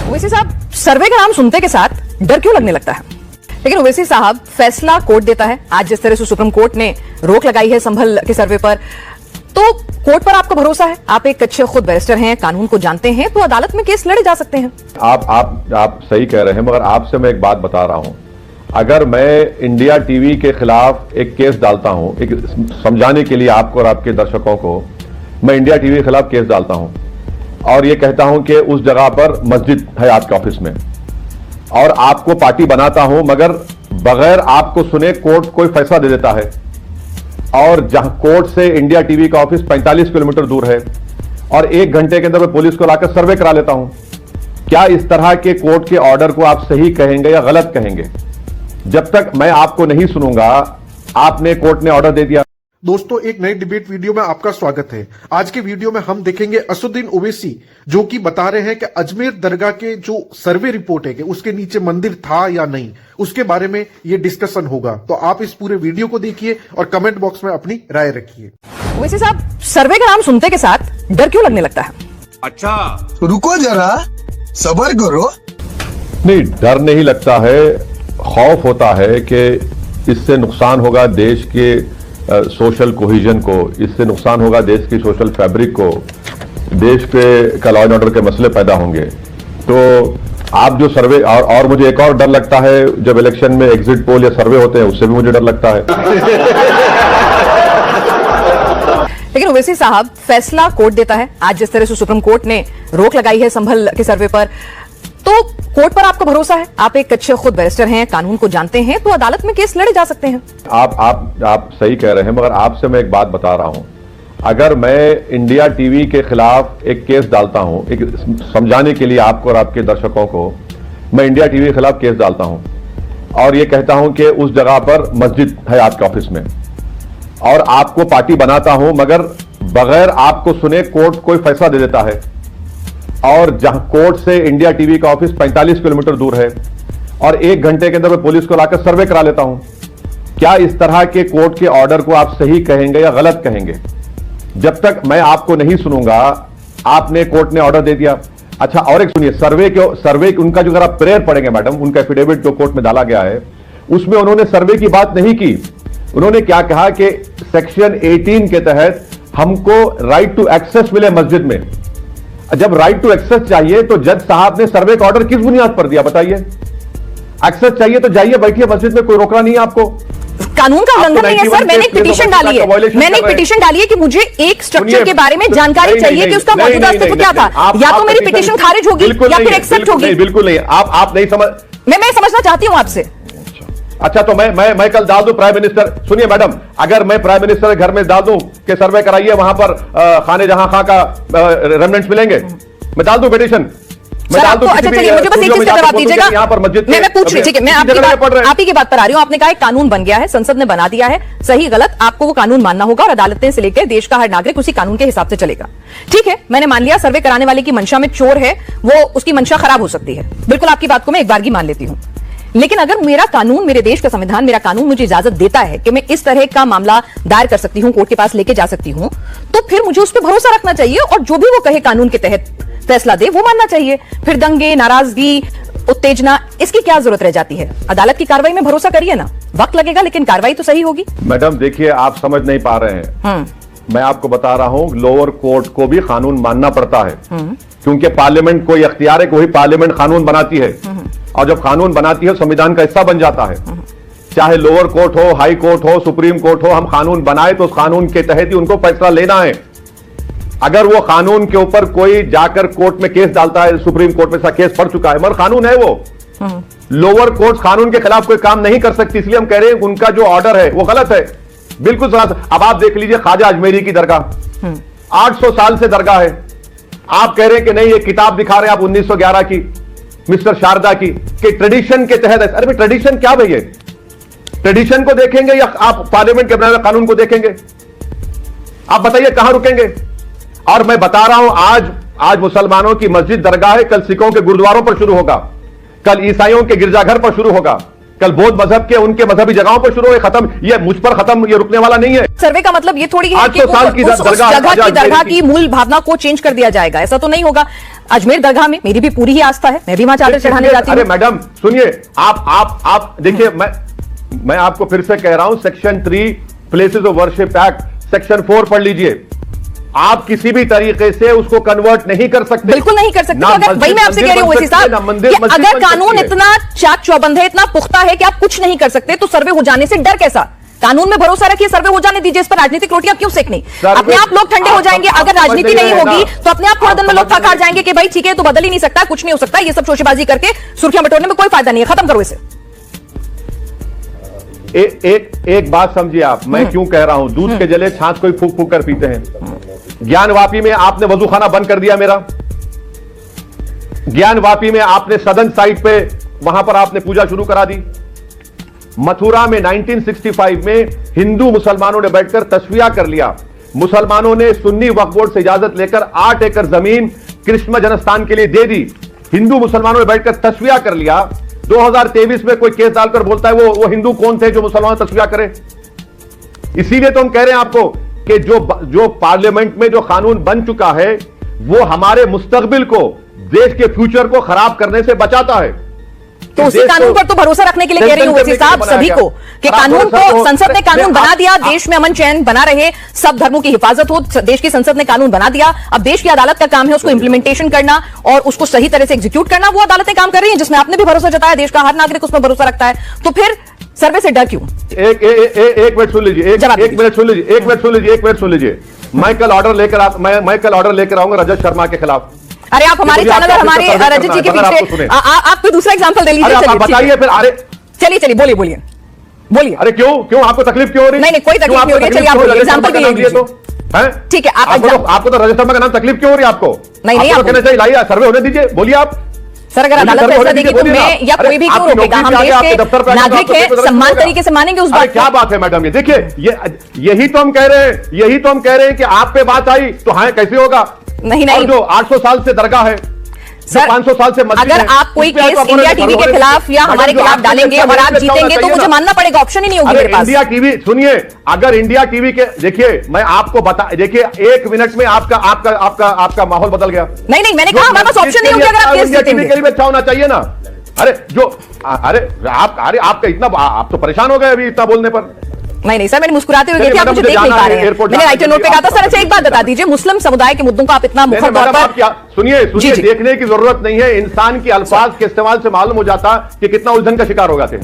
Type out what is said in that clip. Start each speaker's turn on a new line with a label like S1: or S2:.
S1: ओवैसी साहब, सर्वे का नाम सुनते के साथ डर क्यों लगने लगता है? लेकिन ओवैसी साहब, फैसला कोर्ट देता है। आज जिस तरह से सुप्रीम कोर्ट ने रोक लगाई है संभल के सर्वे पर, तो कोर्ट पर आपको भरोसा है? आप एक अच्छे खुद बैरिस्टर हैं, कानून को जानते हैं, तो अदालत में केस लड़े जा सकते हैं।
S2: आप सही कह रहे हैं, मगर आपसे मैं एक बात बता रहा हूं। अगर मैं इंडिया टीवी के खिलाफ एक केस डालता हूं, एक समझाने के लिए आपको और आपके दर्शकों को, मैं इंडिया टीवी के खिलाफ केस डालता हूं और ये कहता हूं कि उस जगह पर मस्जिद है आपके ऑफिस में, और आपको पार्टी बनाता हूं, मगर बगैर आपको सुने कोर्ट कोई फैसला दे देता है, और जहां कोर्ट से इंडिया टीवी का ऑफिस 45 किलोमीटर दूर है, और 1 घंटे के अंदर मैं पुलिस को लाकर सर्वे करा लेता हूं। क्या इस तरह के कोर्ट के ऑर्डर को आप सही कहेंगे या गलत कहेंगे? जब तक मैं आपको नहीं सुनूंगा, आपने कोर्ट ने ऑर्डर दे दिया।
S3: दोस्तों, एक नई डिबेट वीडियो में आपका स्वागत है। आज के वीडियो में हम देखेंगे असदुद्दीन ओवैसी, जो कि बता रहे हैं कि अजमेर दरगाह के जो सर्वे रिपोर्ट है कि उसके नीचे मंदिर था या नहीं, उसके बारे में ये डिस्कशन होगा। तो आप इस पूरे वीडियो को देखिए और कमेंट बॉक्स में अपनी राय रखिए।
S1: ओवैसी साहब, सर्वे का नाम सुनते के साथ डर क्यों लगने लगता है?
S4: अच्छा, रुको जरा, सब्र करो।
S2: नहीं, डर नहीं लगता है, खौफ होता है कि इससे नुकसान होगा देश के सोशल कोहिजन को, इससे नुकसान होगा देश की सोशल फैब्रिक को, देश पे लॉ एंड ऑर्डर के मसले पैदा होंगे। तो आप जो सर्वे, और मुझे एक और डर लगता है, जब इलेक्शन में एग्जिट पोल या सर्वे होते हैं, उससे भी मुझे डर लगता है।
S1: लेकिन ओवैसी साहब, फैसला कोर्ट देता है। आज जिस तरह से सुप्रीम कोर्ट ने रोक लगाई है संभल के सर्वे पर, तो कोर्ट पर आपको भरोसा है? आप एक अच्छे खुद बैरिस्टर हैं, कानून को जानते हैं, तो अदालत में केस लड़े जा सकते हैं।
S2: आप सही कह रहे हैं, मगर आपसे मैं एक बात बता रहा हूं। अगर मैं इंडिया टीवी के खिलाफ एक केस डालता हूं, एक समझाने के लिए आपको और आपके दर्शकों को, मैं इंडिया टीवी के खिलाफ केस डालता हूं और ये कहता हूं कि उस जगह पर मस्जिद है आपके ऑफिस में, और आपको पार्टी बनाता हूं, मगर बगैर आपको सुने कोर्ट कोई फैसला दे देता है, और जहां कोर्ट से इंडिया टीवी का ऑफिस 45 किलोमीटर दूर है, और 1 घंटे के अंदर मैं पुलिस को लाकर सर्वे करा लेता हूं। क्या इस तरह के कोर्ट के ऑर्डर को आप सही कहेंगे या गलत कहेंगे? जब तक मैं आपको नहीं सुनूंगा, आपने कोर्ट ने ऑर्डर दे दिया। अच्छा, और एक सुनिए, सर्वे उनका जो, अगर आप प्रेयर पढ़ेंगे मैडम, उनका एफिडेविट जो कोर्ट में डाला गया है, उसमें उन्होंने सर्वे की बात नहीं की। उन्होंने क्या कहा कि सेक्शन 18 के तहत हमको राइट टू एक्सेस मिले मस्जिद में। जब राइट टू एक्सेस चाहिए तो जज साहब ने सर्वे का ऑर्डर किस बुनियाद पर दिया, बताइए? एक्सेस चाहिए तो जाइए, बैठिए मस्जिद में, कोई रोकना नहीं है आपको।
S1: कानून का उल्लंघन नहीं है सर। मैंने एक पिटीशन डाली है, कि मुझे एक स्ट्रक्चर के बारे में जानकारी चाहिए कि उसका मौजूदा अस्तित्व क्या था। या तो मेरी पिटीशन खारिज होगी या फिर एक्सेप्ट होगी।
S2: बिल्कुल नहीं, आप नहीं समझ।
S1: मैं समझना चाहती हूं आपसे।
S2: अच्छा, तो मैं कल डाल दूं प्राइम मिनिस्टर, सुनिए मैडम, अगर मैं प्राइम मिनिस्टर के घर में डाल दूं कि सर्वे कराइए, वहां पर खाने जहां खा का रेमिनेंट्स मिलेंगे, मैं डाल दूं पिटीशन, मैं डाल दूं।
S1: अच्छा चलिए, मुझे बस एक चीज का जवाब दीजिएगा।
S2: यहाँ पर मस्जिद
S1: मैं पूछ रही, ठीक है, मैं आप ही की बात पर आ रही हूँ। आपने कहा कानून बन गया है, संसद ने बना दिया है, सही गलत आपको वो कानून मानना होगा, और अदालतें से लेकर देश का हर नागरिक उसी कानून के हिसाब से चलेगा। ठीक है, मैंने मान लिया सर्वे कराने वाले की मंशा में चोर है, वो उसकी मंशा खराब हो सकती है। बिल्कुल आपकी बात को मैं एक बार की मान लेती हूँ। लेकिन अगर मेरा कानून, मेरे देश का संविधान, मेरा कानून मुझे इजाजत देता है कि मैं इस तरह का मामला दायर कर सकती हूं, कोर्ट के पास लेके जा सकती हूं, तो फिर मुझे उस पर भरोसा रखना चाहिए, और जो भी वो कहे कानून के तहत फैसला दे वो मानना चाहिए। फिर दंगे, नाराजगी, उत्तेजना, इसकी क्या जरूरत रह जाती है? अदालत की कार्रवाई में भरोसा करिए ना, वक्त लगेगा लेकिन कार्रवाई तो सही होगी।
S2: मैडम देखिए, आप समझ नहीं पा रहे हैं। मैं आपको बता रहा हूं, लोअर कोर्ट को भी कानून मानना पड़ता है, क्योंकि पार्लियामेंट को अख्तियार है कि वही पार्लियामेंट कानून बनाती है, और जब कानून बनाती है संविधान का हिस्सा बन जाता है। चाहे लोअर कोर्ट हो, हाई कोर्ट हो, सुप्रीम कोर्ट हो, हम कानून बनाए तो उस कानून के तहत ही उनको फैसला लेना है। अगर वो कानून के ऊपर कोई जाकर कोर्ट में केस डालता है, सुप्रीम कोर्ट में ऐसा केस पड़ चुका है, मगर कानून है वो, लोअर कोर्ट कानून के खिलाफ कोई काम नहीं कर सकती, इसलिए हम कह रहे हैं उनका जो ऑर्डर है वो गलत है, बिल्कुल गलत। अब आप देख लीजिए ख्वाजा अजमेरी की दरगाह, 800 साल से दरगाह है, आप कह रहे हैं कि नहीं, ये किताब दिखा रहे हैं आप 1911 की, मिस्टर शारदा की, कि ट्रेडिशन के तहत। अरे ट्रेडिशन क्या भैया? ट्रेडिशन को देखेंगे या आप पार्लियामेंट के बनाए कानून को देखेंगे? आप बताइए कहां रुकेंगे? और मैं बता रहा हूं, आज मुसलमानों की मस्जिद दरगाह है, कल सिखों के गुरुद्वारों पर शुरू होगा, कल ईसाइयों के गिरजाघर पर शुरू होगा, कल बौद्ध मजहब के उनके मजहबी जगहों पर शुरू हुए, खत्म, ये मुझ पर खत्म, ये रुकने वाला नहीं है।
S1: सर्वे का मतलब ये थोड़ी है
S2: 800
S1: कि
S2: साल की
S1: उस
S2: दरगाह
S1: दरगाह की मूल भावना को चेंज कर दिया जाएगा, ऐसा तो नहीं होगा। अजमेर दरगाह में मेरी भी पूरी ही आस्था है, मैं भी वहां चादर चढ़ाने जाती हूँ।
S2: अरे मैडम सुनिए, आप देखिए, मैं आपको फिर से कह रहा हूं, section 3 places of worship act section 4 पढ़ लीजिए। आप किसी भी तरीके से उसको कन्वर्ट नहीं कर सकते,
S1: बिल्कुल नहीं कर सकते। अगर वही मैं आपसे कह रही हूं ओवैसी साहब कि अगर कानून इतना चाक चौबंद है, इतना पुख्ता है कि आप कुछ नहीं कर सकते, तो सर्वे हो जाने से डर कैसा? कानून में भरोसा रखिए, सर्वे हो जाने दीजिए, इस पर राजनीतिक रोटियां क्यों सेकनी? अपने आप लोग ठंडे हो जाएंगे। अगर राजनीति नहीं होगी तो अपने आप थोड़े दिन में लोग थक हार जाएंगे कि भाई ठीक है, तो बदल ही नहीं सकता, कुछ नहीं हो सकता, ये सब शोशेबाजी करके सुर्खियां बटोरने में कोई फायदा नहीं है, खत्म करो इसे।
S2: एक बात समझिए आप, मैं क्यों कह रहा हूं, दूध के जले छाछ कोई फूक फूक कर पीते हैं। ज्ञानवापी में आपने वजूखाना बंद कर दिया मेरा, ज्ञानवापी में आपने सदन साइट पे वहां पर आपने पूजा शुरू करा दी। मथुरा में 1965 में हिंदू मुसलमानों ने बैठकर तस्वीया कर लिया, मुसलमानों ने सुन्नी वक्फ बोर्ड से इजाजत लेकर 8 एकड़ जमीन कृष्ण जन्मस्थान के लिए दे दी, हिंदू मुसलमानों ने बैठकर तस्वीया कर लिया। 2023 में कोई केस डालकर बोलता है वो हिंदू कौन थे जो मुसलमान तस्वीया करे? इसीलिए तो हम कह रहे हैं आपको कि जो पार्लियामेंट में जो कानून बन चुका है वो हमारे मुस्तकबिल को, देश के फ्यूचर को खराब करने से बचाता है।
S1: तो उसी कानून पर तो भरोसा रखने के लिए कह रही हूं ओवैसी साहब सभी को कि कानून को, संसद ने कानून बना दिया, देश में अमन चैन बना रहे, सब धर्मों की हिफाजत हो, देश की संसद ने कानून बना दिया, अब देश की अदालत का काम है उसको इंप्लीमेंटेशन करना और उसको सही तरह से एग्जीक्यूट करना। वो अदालतें काम कर रही हैं जिसमें आपने भी भरोसा जताया, देश का हर नागरिक उसमें भरोसा रखता है, तो फिर सर्वे से डर क्यों?
S2: एक मिनट सुन लीजिए, एक मिनट सुन लीजिए। मैं कल ऑर्डर लेकर आऊंगा रजत शर्मा के खिलाफ।
S1: अरे आप हमारे चैनल और हमारे रजत जी के पीछे आप कोई दूसरा एग्जांपल दे लीजिए।
S2: आप बताइए फिर। अरे
S1: चलिए बोलिए। अरे
S2: क्यों आपको तकलीफ क्यों हो रही?
S1: नहीं कोई तकलीफ नहीं हो रही, चलिए आप एग्जांपल भी ले लीजिए। ठीक है,
S2: आपको तो रजत शर्मा का नाम तकलीफ क्यों हो रही है? आपको
S1: नहीं
S2: कहना चाहिए, लाइए सर्वे होने दीजिए, बोलिए आप।
S1: सर अगर अदालत फैसला देगी तो मैं या कोई भी क्यों रोकेगा? हम देश के नागरिक हैं, सम्मान तरीके से मानेंगे उस बात।
S2: क्या बात है मैडम, ये देखिए, यही तो हम कह रहे हैं कि आप पे बात आई तो हाँ कैसे होगा?
S1: नहीं
S2: जो 800 साल से दरगाह है,
S1: सर
S2: 500 साल से मस्जिद
S1: अगर आप कोई केस इंडिया टीवी के खिलाफ या हमारे खिलाफ डालेंगे और आप जीतेंगे तो मुझे मानना पड़ेगा, ऑप्शन ही नहीं होगी मेरे पास।
S2: इंडिया टीवी सुनिए, अगर इंडिया टीवी के, देखिए मैं आपको देखिए 1 मिनट में आपका माहौल बदल गया।
S1: नहीं मैंने कहा हमारे पास ऑप्शन नहीं होगी अगर आप केस जीतेंगे।
S2: इंडिया टीवी के लिए अच्छा होना चाहिए ना। आपका इतना, आप तो परेशान हो गए अभी इतना बोलने पर।
S1: नहीं सर, मैंने मुस्कुराते हुए देखिए, आप मुझे देख नहीं पा रहे हैं। मैंने राइट नोट पे कहा था। सर अच्छा एक बात बता दीजिए, मुस्लिम समुदाय के मुद्दों को आप इतना मुखर तौर पर
S2: सुनिए, देखने की जरूरत नहीं है, इंसान की अल्फाज के इस्तेमाल से मालूम हो जाता कि कितना उलझन का शिकार हो जाते हैं।